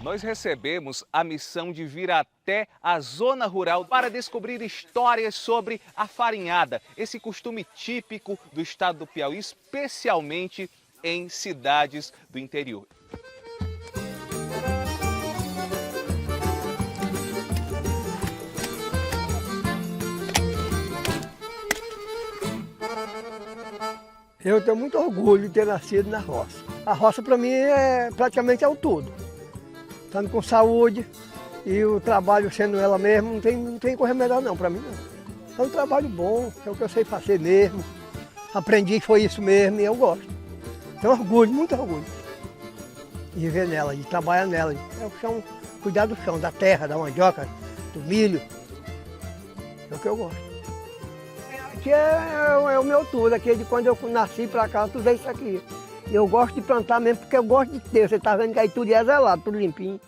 Nós recebemos a missão de vir até a zona rural para descobrir histórias sobre a farinhada, esse costume típico do estado do Piauí, especialmente em cidades do interior. Eu tenho muito orgulho de ter nascido na roça. A roça para mim praticamente é o tudo. Estando com saúde e o trabalho sendo ela mesma, não tem correr melhor não para mim não. É um trabalho bom, é o que eu sei fazer mesmo. Aprendi que foi isso mesmo e eu gosto. Tenho orgulho, muito orgulho de viver nela, de trabalhar nela. É o chão, cuidar do chão, da terra, da mandioca, do milho. É o que eu gosto. Aqui é o meu tudo, aqui de quando eu nasci para cá, tudo é isso aqui. E eu gosto de plantar mesmo porque eu gosto de ter. Você está vendo que aí tudo é zelado, tudo limpinho.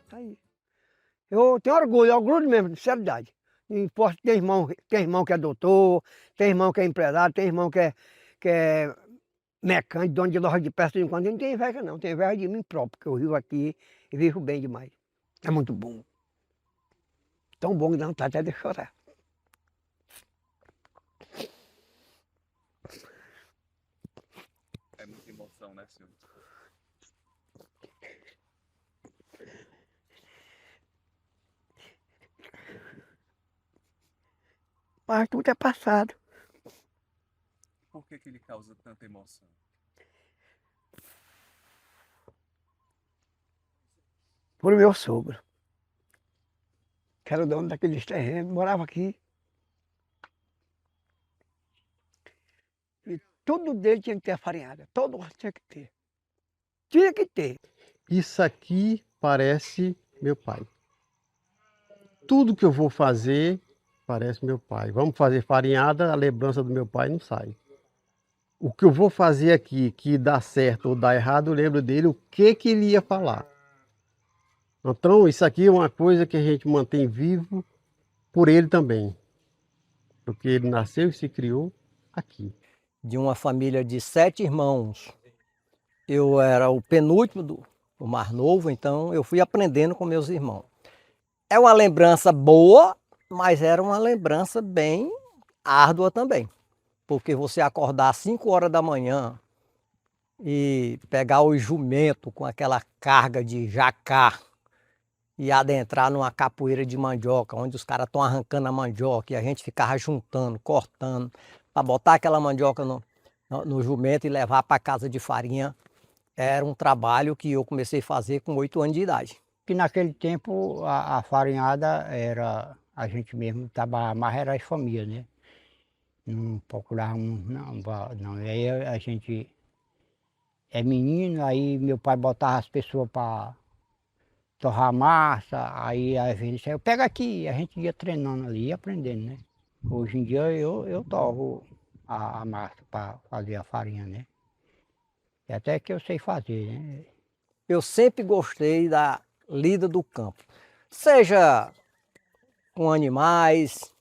Tá aí. Eu tenho orgulho mesmo, de seriedade. Não importa, tem irmão que é doutor, tem irmão que é empresário, tem irmão que é mecânico, dono de loja de peças de enquanto. Não tem inveja não, tem inveja de mim próprio, porque eu vivo aqui e vivo bem demais. É muito bom. Tão bom que dá vontade até de chorar. É muita emoção, né, senhor? Mas tudo é passado. Por que ele causa tanta emoção? Por meu sogro, que era o dono daqueles terrenos, morava aqui. E tudo dele tinha que ter a farinhada, todo tinha que ter. Tinha que ter. Isso aqui parece meu pai. Tudo que eu vou fazer parece meu pai. Vamos fazer farinhada, a lembrança do meu pai não sai. O que eu vou fazer aqui, que dá certo ou dá errado, eu lembro dele, o que ele ia falar. Então, isso aqui é uma coisa que a gente mantém vivo por ele também. Porque ele nasceu e se criou aqui. De uma família de 7 irmãos. Eu era o penúltimo do mais novo, então eu fui aprendendo com meus irmãos. É uma lembrança boa, mas era uma lembrança bem árdua também. Porque você acordar às 5 horas da manhã e pegar o jumento com aquela carga de jacá e adentrar numa capoeira de mandioca, onde os caras estão arrancando a mandioca e a gente ficava juntando, cortando, para botar aquela mandioca no jumento e levar para casa de farinha, era um trabalho que eu comecei a fazer com 8 anos de idade. Que naquele tempo a farinhada era, a gente mesmo trabalhava mais, era as famílias, né? Não procurava não. E aí a gente é menino, aí meu pai botava as pessoas para torrar massa, aí a gente disse, eu pego aqui, a gente ia treinando ali, ia aprendendo, né? Hoje em dia eu torro a massa para fazer a farinha, né? E até que eu sei fazer, né? Eu sempre gostei da lida do campo, seja com animais,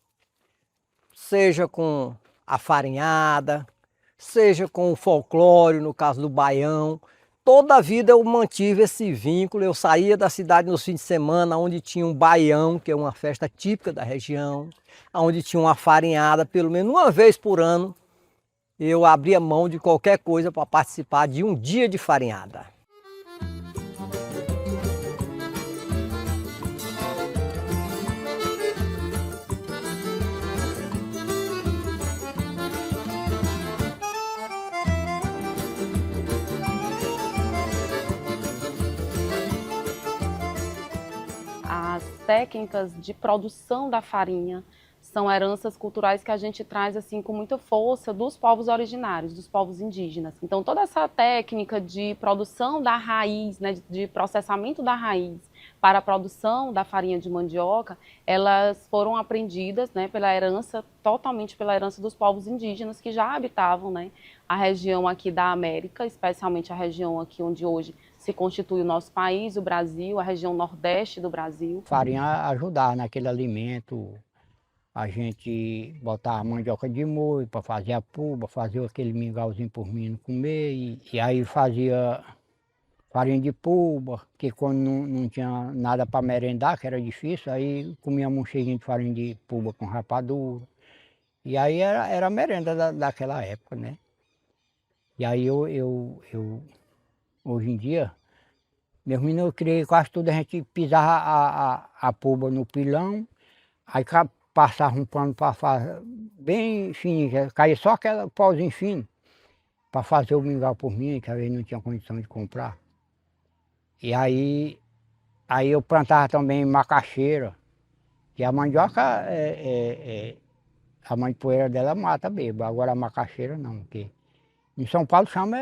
seja com a farinhada, seja com o folclore, no caso do baião. Toda a vida eu mantive esse vínculo, eu saía da cidade nos fins de semana, onde tinha um baião, que é uma festa típica da região, onde tinha uma farinhada, pelo menos uma vez por ano, eu abria mão de qualquer coisa para participar de um dia de farinhada. As técnicas de produção da farinha são heranças culturais que a gente traz assim com muita força dos povos originários, dos povos indígenas. Então toda essa técnica de produção da raiz, né, de processamento da raiz para a produção da farinha de mandioca, elas foram aprendidas, né, totalmente pela herança dos povos indígenas que já habitavam, né, a região aqui da América, especialmente a região aqui onde hoje se constitui o nosso país, o Brasil, a região nordeste do Brasil. Farinha ajudava naquele alimento, a gente botava mandioca de molho para fazer a puba, fazia aquele mingauzinho por menino comer, e aí fazia farinha de puba, que quando não tinha nada para merendar, que era difícil, aí comíamos um cheirinho de farinha de puba com rapadura. E aí era a merenda daquela época, né? E aí hoje em dia, meus meninos, eu criei quase tudo, a gente pisava a puba no pilão, aí passava um pano para fazer bem fininho, caía só aquele pauzinho fino, para fazer o mingau por mim, que às vezes não tinha condição de comprar. E aí eu plantava também macaxeira, que a mandioca, a mandipoeira dela mata mesmo, agora a macaxeira não, porque em São Paulo chama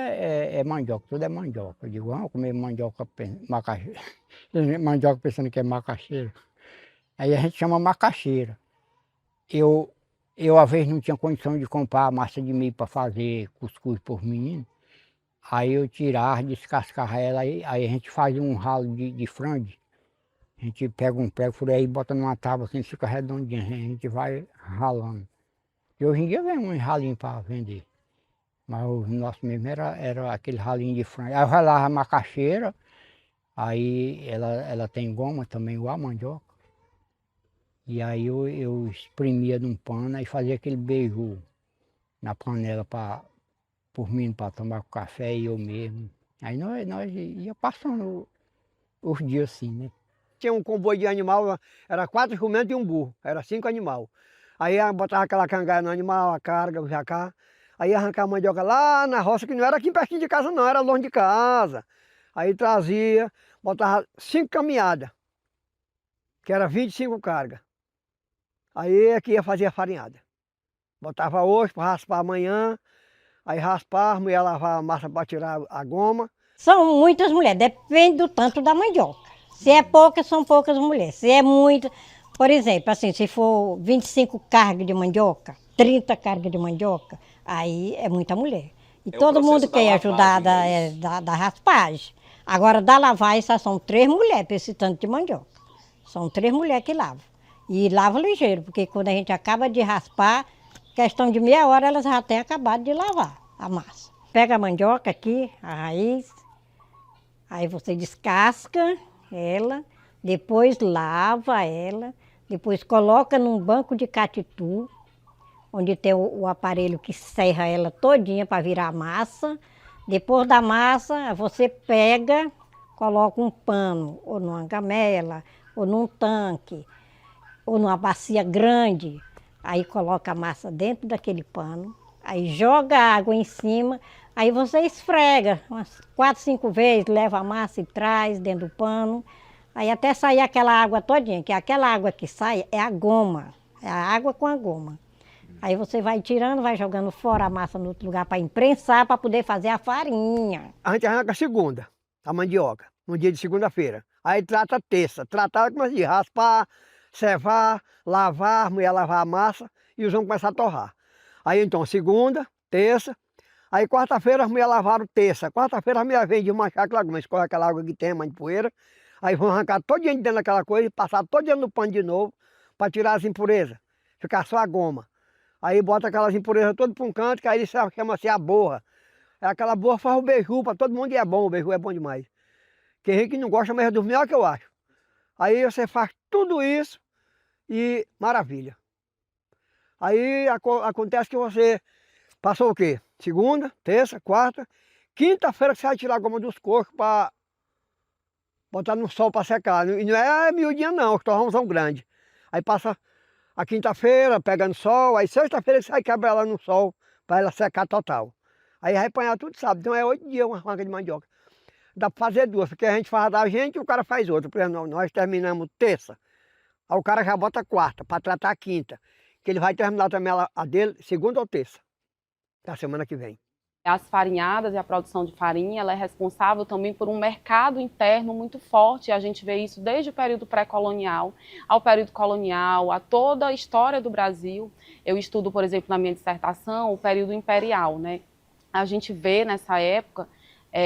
mandioca, tudo é mandioca. Eu digo, vamos comer mandioca, macaxeira. Mandioca pensando que é macaxeira. Aí a gente chama macaxeira. Eu às vezes não tinha condição de comprar massa de milho para fazer cuscuz por menino. Aí eu tirava, descascava ela, aí a gente faz um ralo de frango. A gente pega um prego, fura aí e bota numa tábua assim, fica redondinho, a gente vai ralando. E hoje em dia vem um ralinho para vender. Mas o nosso mesmo era aquele ralinho de frango. Aí eu ralava a macaxeira, aí ela tem goma também, igual a mandioca. E aí eu espremia num pano e fazia aquele beiju na panela por mim, para tomar café e eu mesmo. Aí nós ia passando os dias assim, né? Tinha um comboio de animal, era 4 jumentos e um burro, era 5 animais. Aí botava aquela cangaia no animal, a carga, o jacá. Aí arrancava a mandioca lá na roça, que não era aqui pertinho de casa não, era longe de casa. Aí trazia, botava 5 caminhadas, que era 25 cargas. Aí é que ia fazer a farinhada. Botava hoje para raspar amanhã, aí raspava, ia lavar a massa para tirar a goma. São muitas mulheres, depende do tanto da mandioca. Se é pouca, são poucas mulheres. Se é muita, por exemplo, assim, se for 25 cargas de mandioca, 30 cargas de mandioca, aí é muita mulher. E É o todo mundo processo da quer ajudar lavagem, da raspagem. Agora, da lavagem, só são 3 mulheres para esse tanto de mandioca. São 3 mulheres que lavam. E lavam ligeiro, porque quando a gente acaba de raspar, questão de meia hora, elas já têm acabado de lavar a massa. Pega a mandioca aqui, a raiz, aí você descasca ela, depois lava ela, depois coloca num banco de catitu, onde tem o aparelho que serra ela todinha para virar massa. Depois da massa, você pega, coloca um pano, ou numa gamela, ou num tanque, ou numa bacia grande. Aí coloca a massa dentro daquele pano, aí joga a água em cima, aí você esfrega umas 4, 5 vezes, leva a massa e traz dentro do pano, aí até sair aquela água todinha, que aquela água que sai é a goma, é a água com a goma. Aí você vai tirando, vai jogando fora a massa no outro lugar para imprensar, para poder fazer a farinha. A gente arranca segunda, a mandioca, no dia de segunda-feira. Aí trata terça, tratar começa de raspar, cevar, lavar, a mulher lavar a massa e os homens começam a torrar. Aí então, segunda, terça, aí quarta-feira as mulheres lavaram terça. Quarta-feira as mulheres vêm desmanchar aquela água, escorre aquela água que tem, a mandipoeira. Aí vão arrancar todo dia dentro daquela coisa e passar todo dia no pano de novo para tirar as impurezas, ficar só a goma. Aí bota aquelas impurezas todas para um canto, que aí chama-se a borra. Aquela borra faz o beiju para todo mundo e é bom, o beiju é bom demais. Tem gente que não gosta, mas é dos melhores que eu acho. Aí você faz tudo isso e maravilha. Aí acontece que você passou o quê? Segunda, terça, quarta, quinta-feira que você vai tirar a goma dos cocos para botar no sol para secar. E não é miudinha não, os torrões são grandes. Aí passa a quinta-feira pegando sol, aí sexta-feira você vai quebrar ela no sol para ela secar total. Aí vai apanhar tudo sábado, então é 8 dias uma arranca de mandioca. Dá para fazer 2, porque a gente faz da gente e o cara faz outra. Por exemplo, nós terminamos terça, aí o cara já bota quarta para tratar a quinta, que ele vai terminar também a dele segunda ou terça, da semana que vem. As farinhadas e a produção de farinha, ela é responsável também por um mercado interno muito forte. A gente vê isso desde o período pré-colonial ao período colonial, a toda a história do Brasil. Eu estudo, por exemplo, na minha dissertação, o período imperial, né? A gente vê nessa época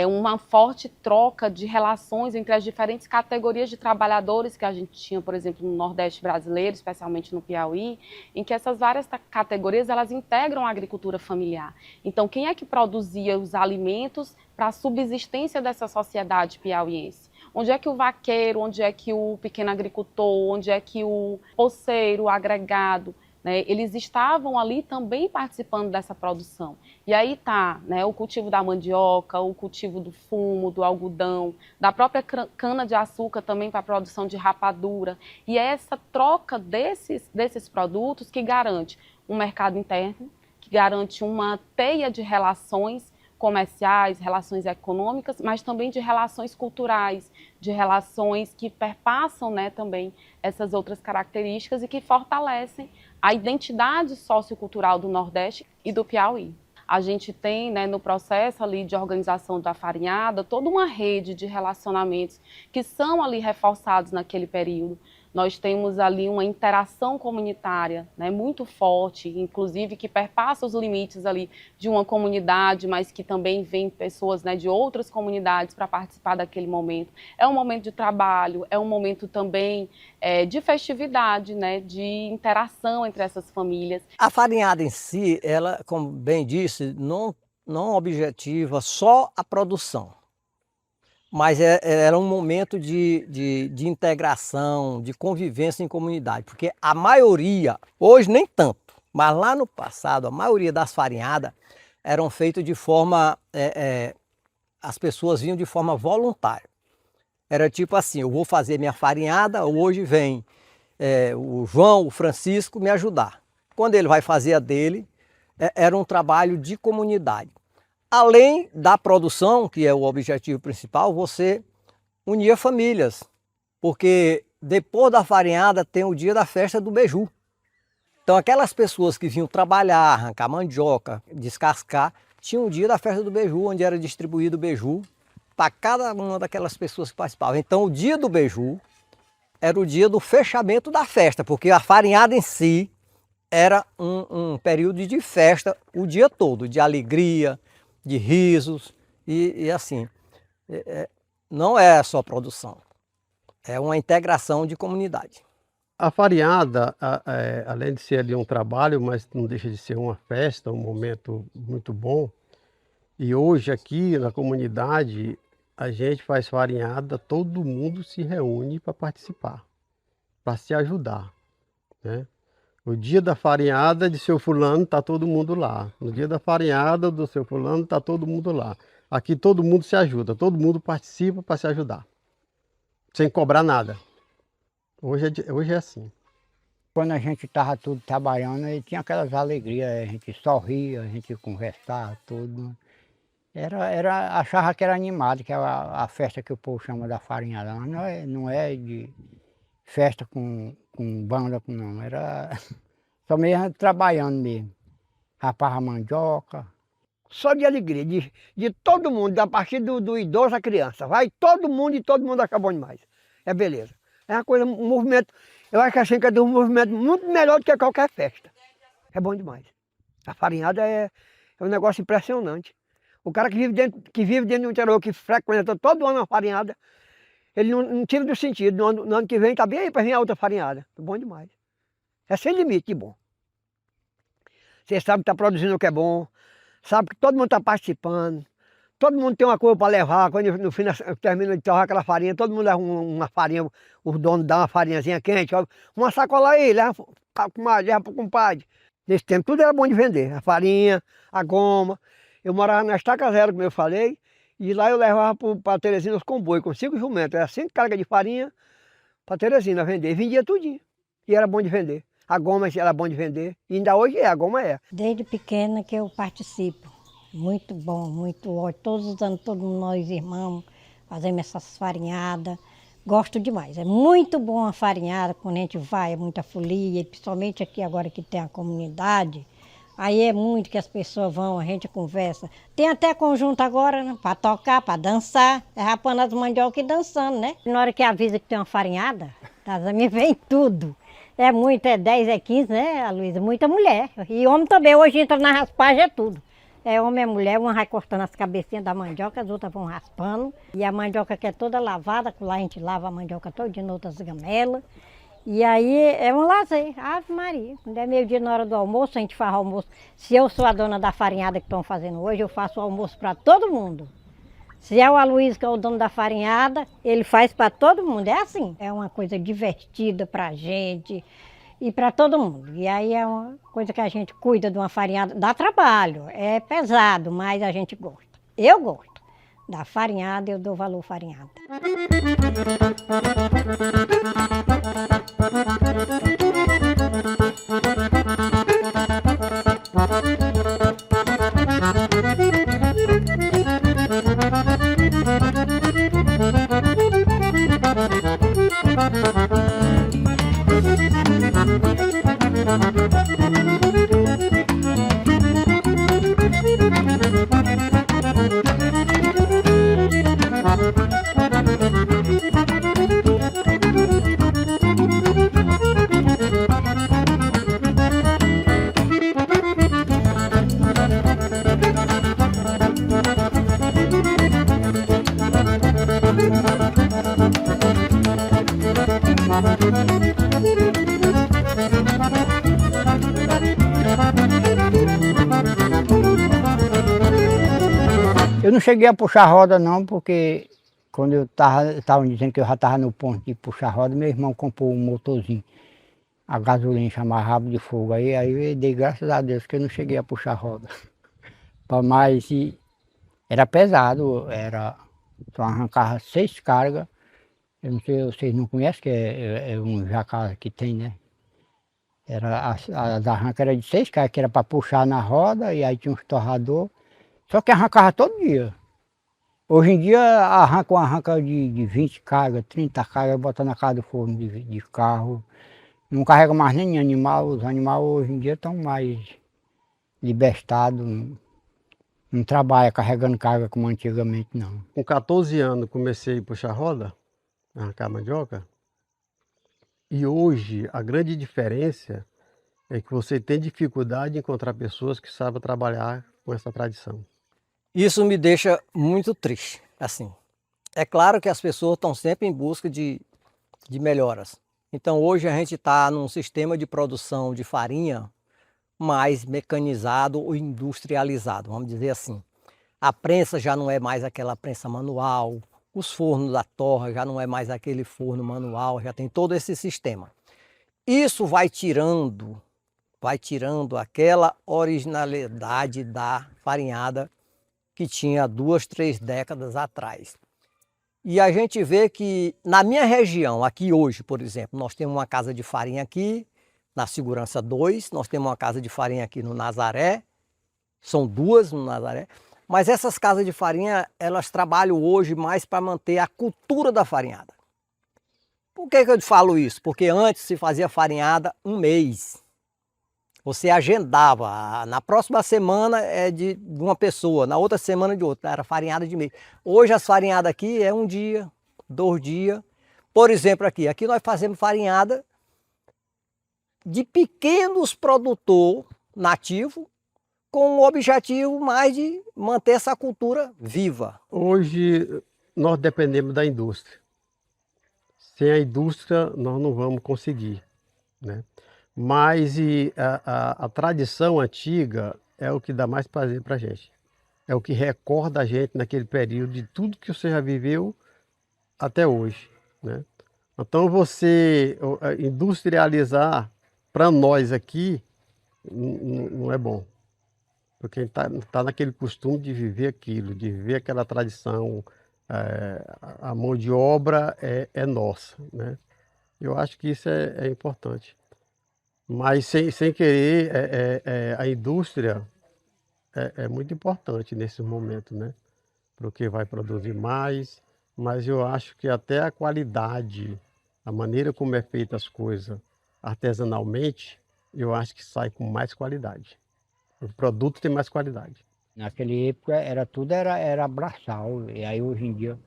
uma forte troca de relações entre as diferentes categorias de trabalhadores que a gente tinha, por exemplo, no Nordeste brasileiro, especialmente no Piauí, em que essas várias categorias elas integram a agricultura familiar. Então, quem é que produzia os alimentos para a subsistência dessa sociedade piauiense? Onde é que o vaqueiro, onde é que o pequeno agricultor, onde é que o roceiro, o agregado, né, eles estavam ali também participando dessa produção. E aí está, né, o cultivo da mandioca, o cultivo do fumo, do algodão, da própria cana-de-açúcar também para a produção de rapadura. E é essa troca desses produtos que garante um mercado interno, que garante uma teia de relações comerciais, relações econômicas, mas também de relações culturais, de relações que perpassam, né, também essas outras características e que fortalecem a identidade sociocultural do Nordeste e do Piauí. A gente tem, né, no processo ali de organização da farinhada toda uma rede de relacionamentos que são ali reforçados naquele período. Nós temos ali uma interação comunitária, né, muito forte, inclusive que perpassa os limites ali de uma comunidade, mas que também vem pessoas, né, de outras comunidades para participar daquele momento. É um momento de trabalho, é um momento também de festividade, né, de interação entre essas famílias. A farinhada em si, ela, como bem disse, não objetiva só a produção. Mas era um momento de integração, de convivência em comunidade, porque a maioria, hoje nem tanto, mas lá no passado, a maioria das farinhadas eram feitas de forma, as pessoas vinham de forma voluntária. Era tipo assim, eu vou fazer minha farinhada, hoje vem o João, o Francisco me ajudar. Quando ele vai fazer a dele, era um trabalho de comunidade. Além da produção, que é o objetivo principal, você unia famílias, porque depois da farinhada tem o dia da festa do beiju. Então aquelas pessoas que vinham trabalhar, arrancar mandioca, descascar, tinha o dia da festa do beiju, onde era distribuído o beiju para cada uma daquelas pessoas que participavam. Então o dia do beiju era o dia do fechamento da festa, porque a farinhada em si era um período de festa o dia todo, de alegria, de risos e assim. Não é só produção, é uma integração de comunidade. A farinhada, além de ser ali um trabalho, mas não deixa de ser uma festa, um momento muito bom. E hoje aqui na comunidade, a gente faz farinhada, todo mundo se reúne para participar, para se ajudar, né? O dia da farinhada de seu fulano está todo mundo lá. No dia da farinhada do seu fulano está todo mundo lá. Aqui todo mundo se ajuda, todo mundo participa para se ajudar, sem cobrar nada. Hoje é assim. Quando a gente estava tudo trabalhando, aí tinha aquelas alegrias, a gente sorria, a gente conversava, tudo. Achava que era animado, que é a festa que o povo chama da farinhada. Mas não é de festa com banda, não. Era só mesmo trabalhando mesmo. Rapava mandioca. Só de alegria, de todo mundo, a partir do idoso à criança. Vai todo mundo e todo mundo acabou demais. É beleza. É uma coisa, um movimento, eu acho que a Xenca é um movimento muito melhor do que qualquer festa. É bom demais. A farinhada é um negócio impressionante. O cara que vive dentro do interior, que frequenta todo ano a farinhada, ele não tira do sentido. No ano que vem está bem aí para vir a outra farinhada. É bom demais. É sem limite de bom. Você sabe que está produzindo o que é bom, sabe que todo mundo está participando, todo mundo tem uma coisa para levar. Quando no fim termina de torrar aquela farinha, todo mundo leva uma farinha, os donos dão uma farinhazinha quente, uma sacola aí, leva para o compadre. Nesse tempo tudo era bom de vender, a farinha, a goma. Eu morava na Estaca Zero, como eu falei, e lá eu levava para Teresina os comboios, com 5 jumentos, era 5 cargas de farinha para Teresina vender, e vendia tudinho, e era bom de vender. A goma era bom de vender, e ainda hoje a goma é. Desde pequena que eu participo, muito bom, muito ótimo, todos os anos, todos nós irmãos, fazemos essas farinhadas, gosto demais, é muito bom a farinhada, quando a gente vai, é muita folia, principalmente aqui agora que tem a comunidade, aí é muito que as pessoas vão, a gente conversa. Tem até conjunto agora, né? Para tocar, para dançar. É rapando as mandioca e dançando, né? Na hora que avisa que tem uma farinhada, das minhas vem tudo. É muito, é 10, é 15, né, Luísa? Muita mulher. E homem também, hoje entra na raspagem, é tudo. É homem e mulher, uma vai cortando as cabecinhas da mandioca, as outras vão raspando. E a mandioca que é toda lavada, lá a gente lava a mandioca toda em outras gamelas. E aí é um lazer, Ave Maria. Quando é meio-dia na hora do almoço, a gente faz almoço. Se eu sou a dona da farinhada que estão fazendo hoje, eu faço o almoço para todo mundo. Se é o Aloysio que é o dono da farinhada, ele faz para todo mundo. É assim, é uma coisa divertida para a gente e para todo mundo. E aí é uma coisa que a gente cuida de uma farinhada, dá trabalho, é pesado, mas a gente gosta. Eu gosto da farinhada, eu dou valor à farinhada. Eu não cheguei a puxar roda não, porque quando eu estavam dizendo que eu já estava no ponto de puxar roda, meu irmão comprou um motorzinho, a gasolina chamava rabo de fogo. Aí eu dei graças a Deus que eu não cheguei a puxar roda. Mas era pesado, só arrancava 6 cargas. Eu não sei, vocês não conhecem, que é um jacá que tem, né? As arrancas eram de 6 cargas, que era para puxar na roda, e aí tinha um torrador. Só que arrancava todo dia. Hoje em dia arranca uma arranca de 20 cargas, 30 cargas, bota na casa do forno de carro. Não carrega mais nem animal, os animais hoje em dia estão mais libertados, não trabalha carregando carga como antigamente não. Com 14 anos comecei a puxar roda, arrancar mandioca. E hoje a grande diferença é que você tem dificuldade de encontrar pessoas que sabem trabalhar com essa tradição. Isso me deixa muito triste, assim. É claro que as pessoas estão sempre em busca de melhoras. Então hoje a gente está num sistema de produção de farinha mais mecanizado ou industrializado, vamos dizer assim. A prensa já não é mais aquela prensa manual, os fornos da torra já não é mais aquele forno manual, já tem todo esse sistema. Isso vai tirando aquela originalidade da farinhada que tinha 2, 3 décadas atrás. E a gente vê que na minha região, aqui hoje, por exemplo, nós temos uma casa de farinha aqui, na Segurança 2, nós temos uma casa de farinha aqui no Nazaré, são 2 no Nazaré, mas essas casas de farinha, elas trabalham hoje mais para manter a cultura da farinhada. Por que eu falo isso? Porque antes se fazia farinhada um mês. Você agendava, na próxima semana é de uma pessoa, na outra semana de outra, era farinhada de mês. Hoje as farinhadas aqui é 1 dia, 2 dias. Por exemplo, aqui nós fazemos farinhada de pequenos produtores nativos, com o objetivo mais de manter essa cultura viva. Hoje nós dependemos da indústria. Sem a indústria nós não vamos conseguir, né? Mas a tradição antiga é o que dá mais prazer para a gente. É o que recorda a gente naquele período de tudo que você já viveu até hoje, né? Então você industrializar para nós aqui não é bom. Porque a gente tá naquele costume de viver aquilo, de viver aquela tradição. A mão de obra é nossa, né? Eu acho que isso é importante. Mas sem querer, a indústria é muito importante nesse momento, né? Porque vai produzir mais, mas eu acho que até a qualidade, a maneira como é feita as coisas artesanalmente, eu acho que sai com mais qualidade. O produto tem mais qualidade. Naquela época tudo era braçal, e aí hoje em dia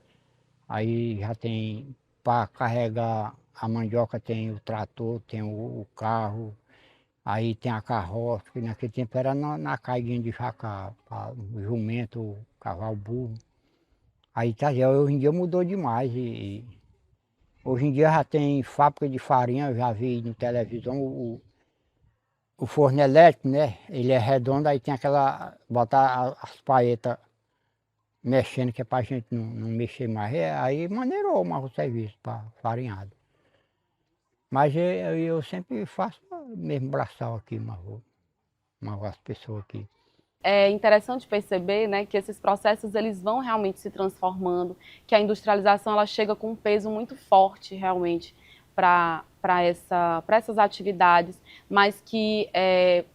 aí já tem, para carregar a mandioca tem o trator, tem o carro, Aí tem a carroça, que naquele tempo era na caidinha de jaca, jumento, cavalo, burro. Aí tá, hoje em dia mudou demais hoje em dia já tem fábrica de farinha, eu já vi na televisão o forno elétrico, né? Ele é redondo, aí tem aquela, botar as paetas mexendo, que é pra gente não mexer mais. Aí maneirou mais o serviço para farinhada. Mas eu sempre faço mesmo braçal aqui, mas as pessoas aqui. É interessante perceber, né, que esses processos eles vão realmente se transformando, que a industrialização ela chega com um peso muito forte realmente para essas atividades, mas que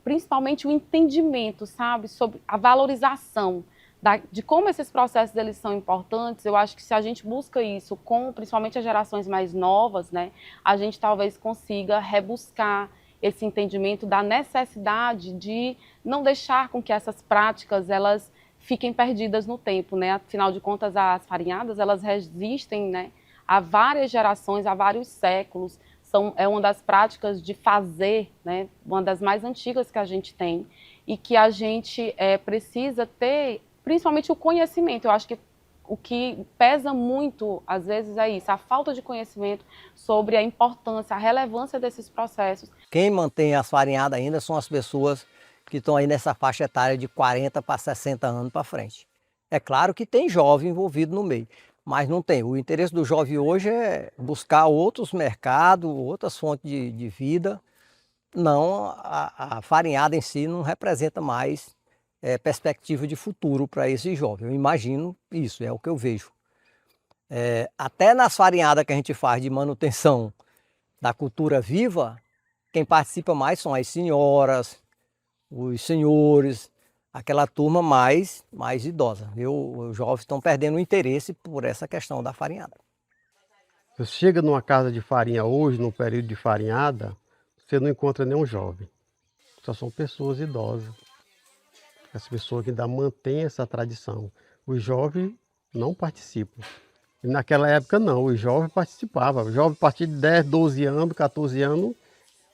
principalmente o entendimento, sabe, sobre a valorização de como esses processos eles são importantes. Eu acho que se a gente busca isso com principalmente as gerações mais novas, né, a gente talvez consiga rebuscar esse entendimento da necessidade de não deixar com que essas práticas elas fiquem perdidas no tempo, né? Afinal de contas, as farinhadas elas resistem, né, a várias gerações, a vários séculos. É uma das práticas de fazer, né, uma das mais antigas que a gente tem e que a gente precisa ter, principalmente o conhecimento. Eu acho que o que pesa muito, às vezes, é isso, a falta de conhecimento sobre a importância, a relevância desses processos. Quem mantém as farinhadas ainda são as pessoas que estão aí nessa faixa etária de 40 para 60 anos para frente. É claro que tem jovem envolvido no meio, mas não tem. O interesse do jovem hoje é buscar outros mercados, outras fontes de vida. Não, a farinhada em si não representa mais perspectiva de futuro para esse jovem. Eu imagino isso, é o que eu vejo. Até nas farinhadas que a gente faz de manutenção da cultura viva, quem participa mais são as senhoras, os senhores, aquela turma mais idosa. Os jovens estão perdendo o interesse por essa questão da farinhada. Você chega numa casa de farinha hoje, num período de farinhada, você não encontra nenhum jovem. Só são pessoas idosas. As pessoas que ainda mantêm essa tradição. Os jovens não participam. E naquela época não, os jovens participavam. O jovem a partir de 10, 12 anos, 14 anos,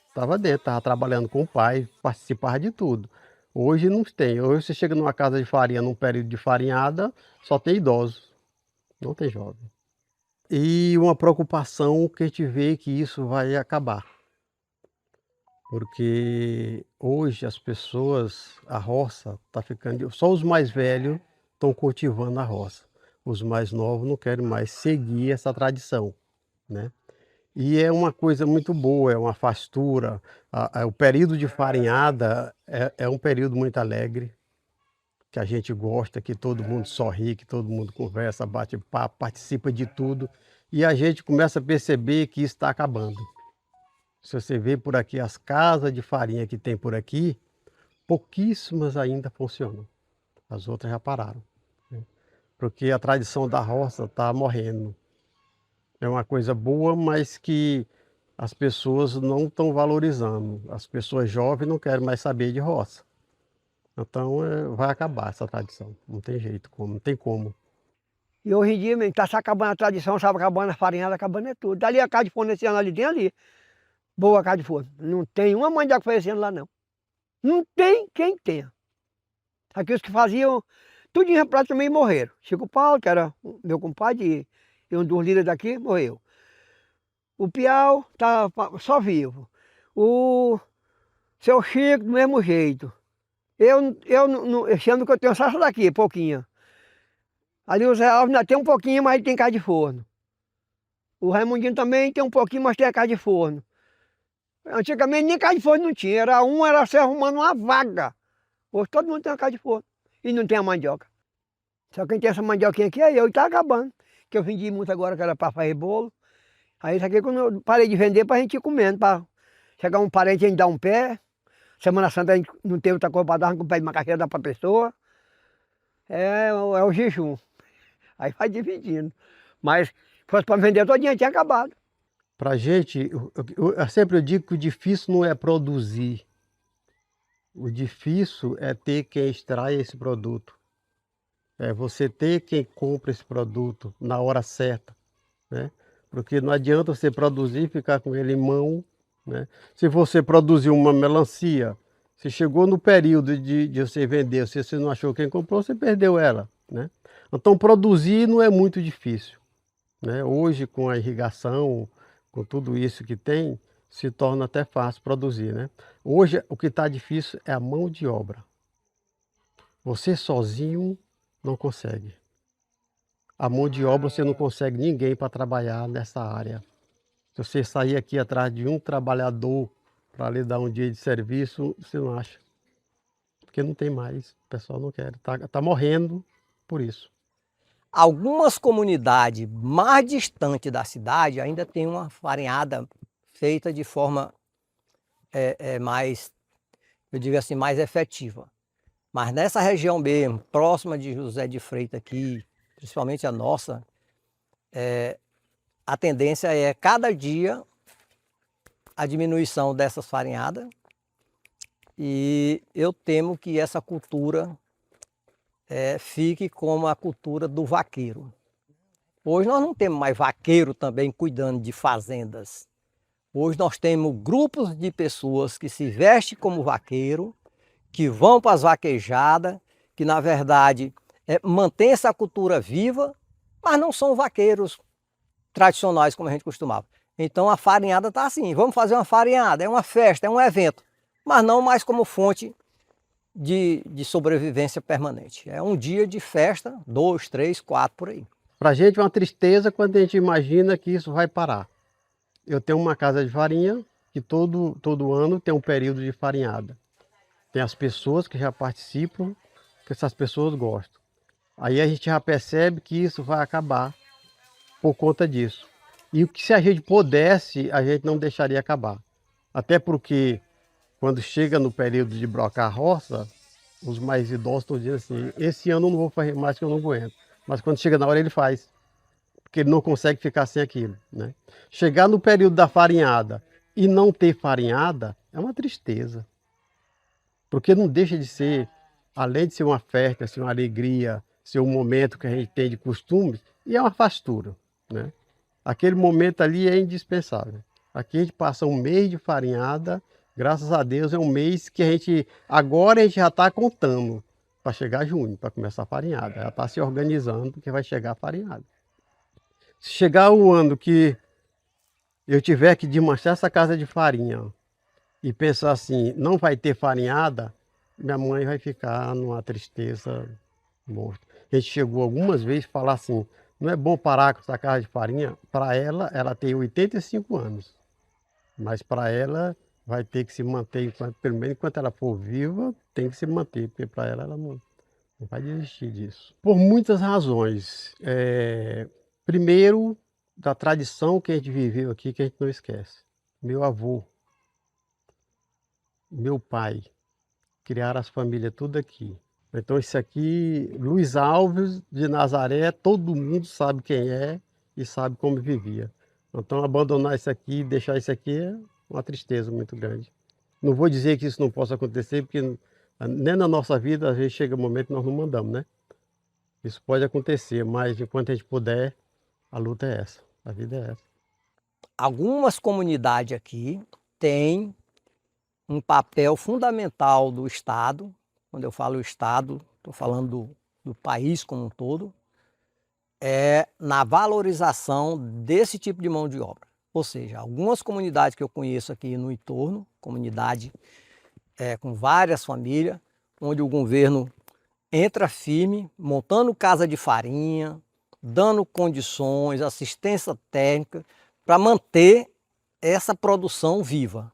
estava dentro, estava trabalhando com o pai, participava de tudo. Hoje não tem. Hoje você chega numa casa de farinha, num período de farinhada, só tem idosos, não tem jovem. E uma preocupação que a gente vê que isso vai acabar. Porque hoje as pessoas, a roça está ficando. Só os mais velhos estão cultivando a roça. Os mais novos não querem mais seguir essa tradição, né? E é uma coisa muito boa, é uma fastura. O período de farinhada é um período muito alegre, que a gente gosta, que todo mundo sorri, que todo mundo conversa, bate papo, participa de tudo. E a gente começa a perceber que isso está acabando. Se você vê por aqui as casas de farinha que tem por aqui, pouquíssimas ainda funcionam. As outras já pararam, né? Porque a tradição da roça está morrendo. É uma coisa boa, mas que as pessoas não estão valorizando. As pessoas jovens não querem mais saber de roça. Então vai acabar essa tradição. Não tem jeito, não tem como. E hoje em dia está se acabando a tradição, sabe, acabando a farinhada, acabando é tudo. Dali a casa de forno esse ano ali tem ali. Boa casa de forno. Não tem uma mandioca fazendo lá não. Não tem quem tenha. Aqui os que faziam, tudinho praticamente morreram. Chico Paulo, que era meu compadre, e um dos líderes daqui, morreu. O Piau tá só vivo. O seu Chico, do mesmo jeito. Esse ano que eu tenho só essa daqui, pouquinho. Ali o Zé Alves ainda tem um pouquinho, mas ele tem casa de forno. O Raimundinho também tem um pouquinho, mas tem a casa de forno. Antigamente nem casa de forno não tinha, era você arrumando uma vaga. Hoje todo mundo tem uma casa de forno e não tem a mandioca. Só quem tem essa mandioquinha aqui é eu, e tá acabando. Que eu vendi muito agora, que era para fazer bolo. Aí isso aqui quando eu parei de vender para a gente ir comendo, para chegar um parente a gente dar um pé. Semana Santa a gente não teve outra coisa para dar, um pé de macaxeira dá para a pessoa. É o jejum. Aí vai dividindo. Mas se fosse para vender todinha, tinha acabado. Para a gente, eu sempre digo que o difícil não é produzir. O difícil é ter quem extrai esse produto. É você ter quem compra esse produto na hora certa, né? Porque não adianta você produzir e ficar com ele em mão né? Se você produziu uma melancia, se chegou no período de você vender, se você não achou quem comprou, você perdeu ela, né? Então produzir não é muito difícil, né? Hoje com a irrigação, com tudo isso que tem, se torna até fácil produzir, né? Hoje o que está difícil é a mão de obra. Você sozinho não consegue. A mão de obra você não consegue ninguém para trabalhar nessa área. Se você sair aqui atrás de um trabalhador para lhe dar um dia de serviço, você não acha. Porque não tem mais, o pessoal não quer. Tá morrendo por isso. Algumas comunidades mais distantes da cidade ainda tem uma farinhada feita de forma mais, eu digo assim, mais efetiva. Mas nessa região mesmo, próxima de José de Freitas aqui, principalmente a nossa, a tendência é cada dia a diminuição dessas farinhadas, e eu temo que essa cultura fique como a cultura do vaqueiro. Hoje nós não temos mais vaqueiro também cuidando de fazendas. Hoje nós temos grupos de pessoas que se vestem como vaqueiro, que vão para as vaquejadas, que na verdade mantém essa cultura viva, mas não são vaqueiros tradicionais como a gente costumava. Então a farinhada está assim, vamos fazer uma farinhada, é uma festa, é um evento, mas não mais como fonte de sobrevivência permanente. É um dia de festa, 2, 3, 4 por aí. Para a gente é uma tristeza quando a gente imagina que isso vai parar. Eu tenho uma casa de farinha que todo ano tem um período de farinhada. Tem as pessoas que já participam, que essas pessoas gostam. Aí a gente já percebe que isso vai acabar por conta disso. E o que se a gente pudesse, a gente não deixaria acabar. Até porque quando chega no período de brocar a roça, os mais idosos estão dizendo assim, esse ano eu não vou fazer mais que eu não aguento. Mas quando chega na hora ele faz, porque ele não consegue ficar sem aquilo, né? Chegar no período da farinhada e não ter farinhada é uma tristeza. Porque não deixa de ser, além de ser uma festa, ser uma alegria, ser um momento que a gente tem de costumes, e é uma fastura, né? Aquele momento ali é indispensável. Aqui a gente passa um mês de farinhada, graças a Deus é um mês que agora a gente já está contando para chegar junho, para começar a farinhada. Já está se organizando porque vai chegar a farinhada. Se chegar um ano que eu tiver que desmanchar essa casa de farinha e pensar assim, não vai ter farinhada, minha mãe vai ficar numa tristeza morta. A gente chegou algumas vezes a falar assim, não é bom parar com essa casa de farinha? Para ela tem 85 anos, mas para ela vai ter que se manter, pelo menos enquanto ela for viva, tem que se manter, porque para ela não vai desistir disso. Por muitas razões. Primeiro, da tradição que a gente viveu aqui, que a gente não esquece. Meu avô, meu pai, criaram as famílias tudo aqui. Então isso aqui, Luiz Alves de Nazaré, todo mundo sabe quem é e sabe como vivia. Então abandonar isso aqui, deixar isso aqui é uma tristeza muito grande. Não vou dizer que isso não possa acontecer, porque nem na nossa vida, às vezes chega um momento que nós não mandamos, né? Isso pode acontecer, mas enquanto a gente puder, a luta é essa, a vida é essa. Algumas comunidades aqui têm um papel fundamental do Estado. Quando eu falo Estado, estou falando do país como um todo, na valorização desse tipo de mão de obra. Ou seja, algumas comunidades que eu conheço aqui no entorno, comunidade com várias famílias, onde o governo entra firme, montando casa de farinha, dando condições, assistência técnica, para manter essa produção viva.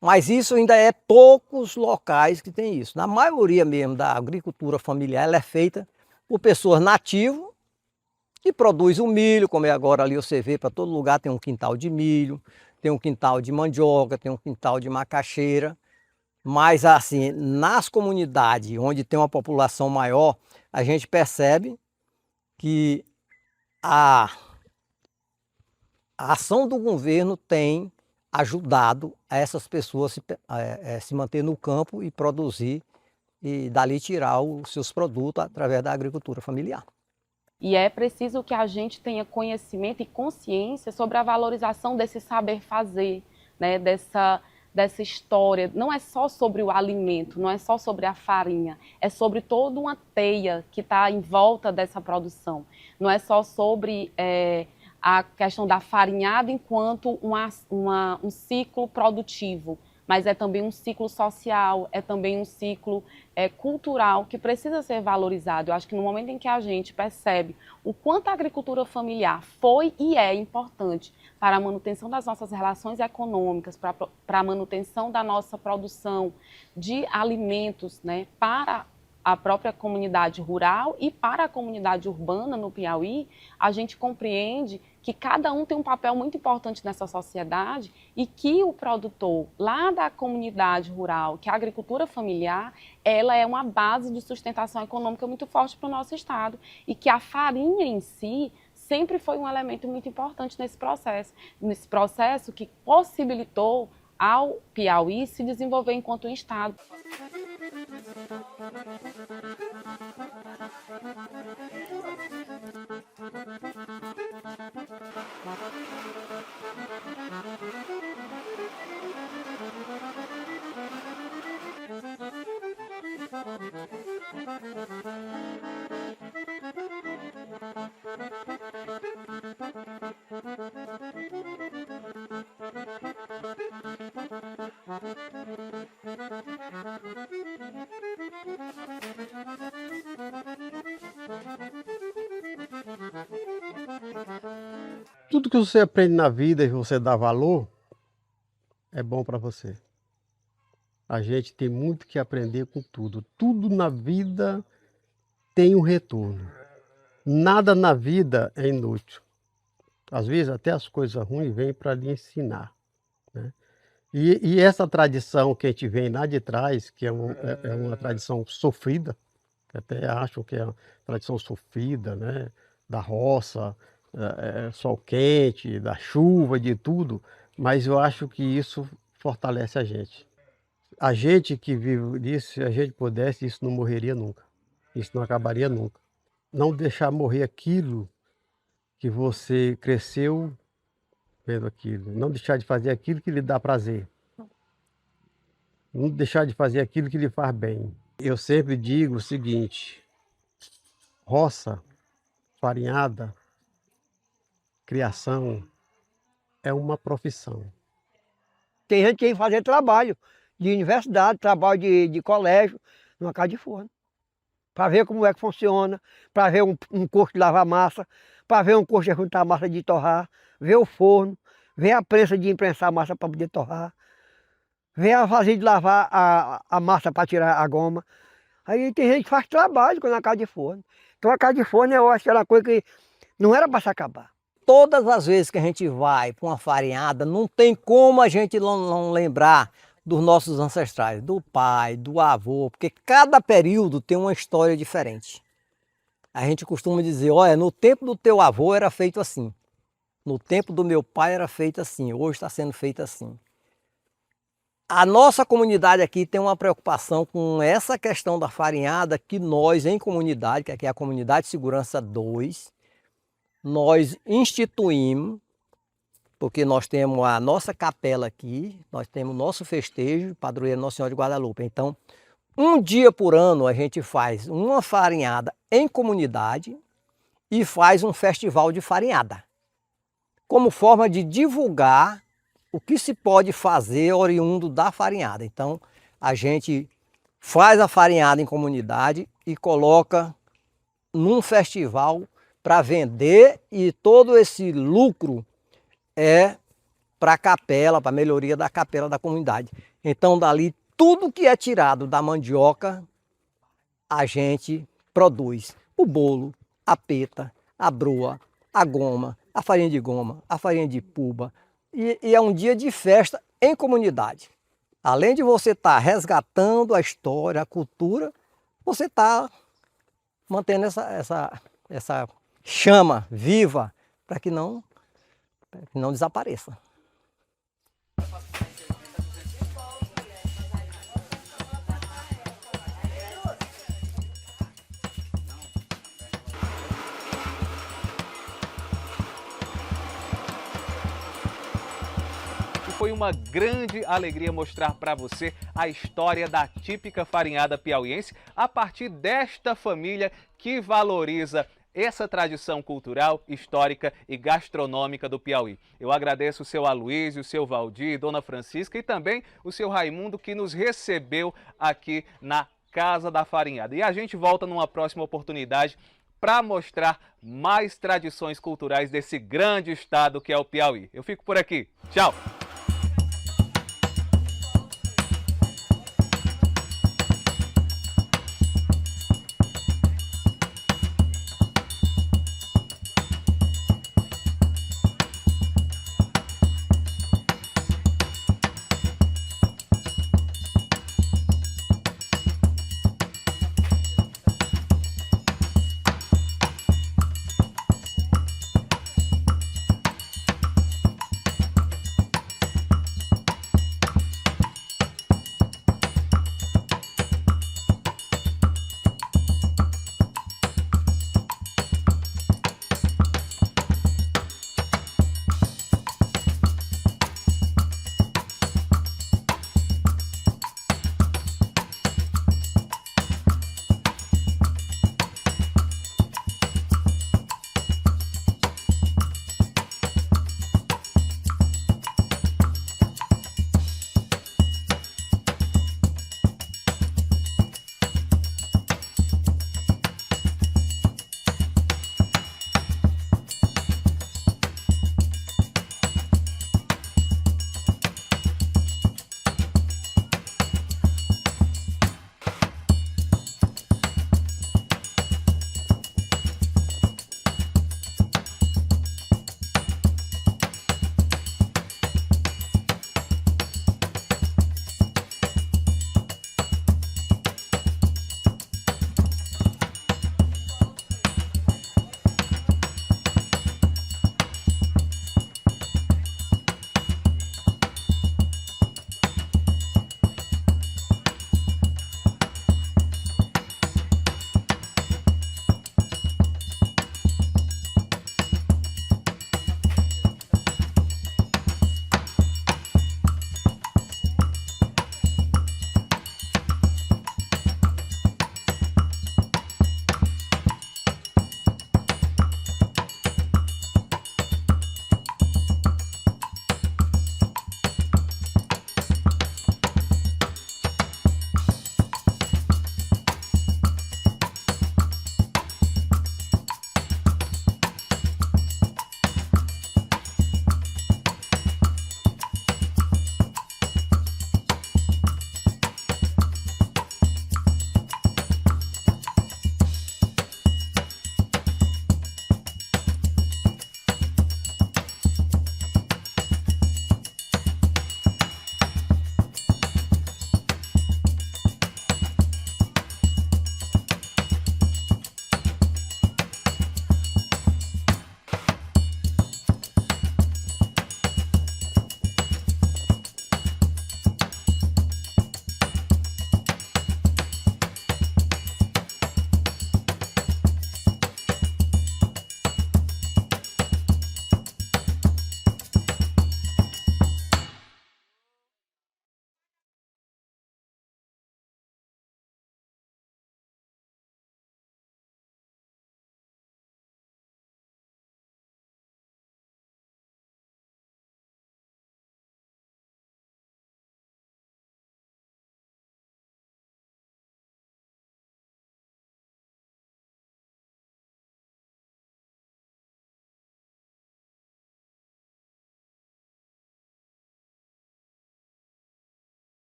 Mas isso ainda é poucos locais que tem isso. Na maioria mesmo da agricultura familiar, ela é feita por pessoas nativas que produzem o milho, como é agora ali você vê, para todo lugar tem um quintal de milho, tem um quintal de mandioca, tem um quintal de macaxeira. Mas assim, nas comunidades onde tem uma população maior, a gente percebe que a ação do governo tem ajudado essas pessoas se manter no campo e produzir e dali tirar os seus produtos através da agricultura familiar. E é preciso que a gente tenha conhecimento e consciência sobre a valorização desse saber fazer, né, dessa história. Não é só sobre o alimento, não é só sobre a farinha, é sobre toda uma teia que está em volta dessa produção. Não é só sobre a questão da farinhada enquanto um ciclo produtivo, mas é também um ciclo social, é também um ciclo cultural que precisa ser valorizado. Eu acho que no momento em que a gente percebe o quanto a agricultura familiar foi e é importante para a manutenção das nossas relações econômicas, para a manutenção da nossa produção de alimentos, né, para a própria comunidade rural e para a comunidade urbana no Piauí, a gente compreende que cada um tem um papel muito importante nessa sociedade e que o produtor lá da comunidade rural, que a agricultura familiar, ela é uma base de sustentação econômica muito forte para o nosso estado e que a farinha em si sempre foi um elemento muito importante nesse processo que possibilitou ao Piauí se desenvolver enquanto um estado. Tudo que você aprende na vida e você dá valor, é bom para você. A gente tem muito que aprender com tudo. Tudo na vida tem um retorno. Nada na vida é inútil. Às vezes até as coisas ruins vêm para lhe ensinar, né? E essa tradição que a gente vem lá de trás, que é uma tradição sofrida, até acham que é uma tradição sofrida, né? Da roça, sol quente, da chuva, de tudo, mas eu acho que isso fortalece a gente. A gente que vive disso, se a gente pudesse, isso não morreria nunca, isso não acabaria nunca. Não deixar morrer aquilo que você cresceu vendo aquilo, não deixar de fazer aquilo que lhe dá prazer, não deixar de fazer aquilo que lhe faz bem. Eu sempre digo o seguinte: roça, farinhada, criação é uma profissão. Tem gente que vem fazer trabalho de universidade, trabalho de colégio, numa casa de forno, para ver como é que funciona, para ver um curso de lavar massa, para ver um curso de juntar massa de torrar, ver o forno, ver a prensa de imprensar a massa para poder torrar, ver a vasilha de lavar a massa para tirar a goma. Aí tem gente que faz trabalho na casa de forno. Então a casa de forno eu acho que era uma coisa que não era para se acabar. Todas as vezes que a gente vai para uma farinhada, não tem como a gente não lembrar dos nossos ancestrais, do pai, do avô, porque cada período tem uma história diferente. A gente costuma dizer, olha, no tempo do teu avô era feito assim, no tempo do meu pai era feito assim, hoje está sendo feito assim. A nossa comunidade aqui tem uma preocupação com essa questão da farinhada que nós, em comunidade, que aqui é a Comunidade Segurança 2, nós instituímos, porque nós temos a nossa capela aqui, nós temos o nosso festejo, padroeiro Nossa Senhora de Guadalupe. Então, um dia por ano a gente faz uma farinhada em comunidade e faz um festival de farinhada, como forma de divulgar o que se pode fazer oriundo da farinhada. Então, a gente faz a farinhada em comunidade e coloca num festival para vender, e todo esse lucro é para a capela, para a melhoria da capela da comunidade. Então, dali, tudo que é tirado da mandioca, a gente produz. O bolo, a peta, a broa, a goma, a farinha de goma, a farinha de puba. E é um dia de festa em comunidade. Além de você estar resgatando a história, a cultura, você está mantendo essa chama viva para que não desapareça. foi uma grande alegria mostrar para você a história da típica farinhada piauiense a partir desta família que valoriza essa tradição cultural, histórica e gastronômica do Piauí. Eu agradeço o seu Aloysio, o seu Valdir, Dona Francisca e também o seu Raimundo que nos recebeu aqui na Casa da Farinhada. E a gente volta numa próxima oportunidade para mostrar mais tradições culturais desse grande estado que é o Piauí. Eu fico por aqui. Tchau!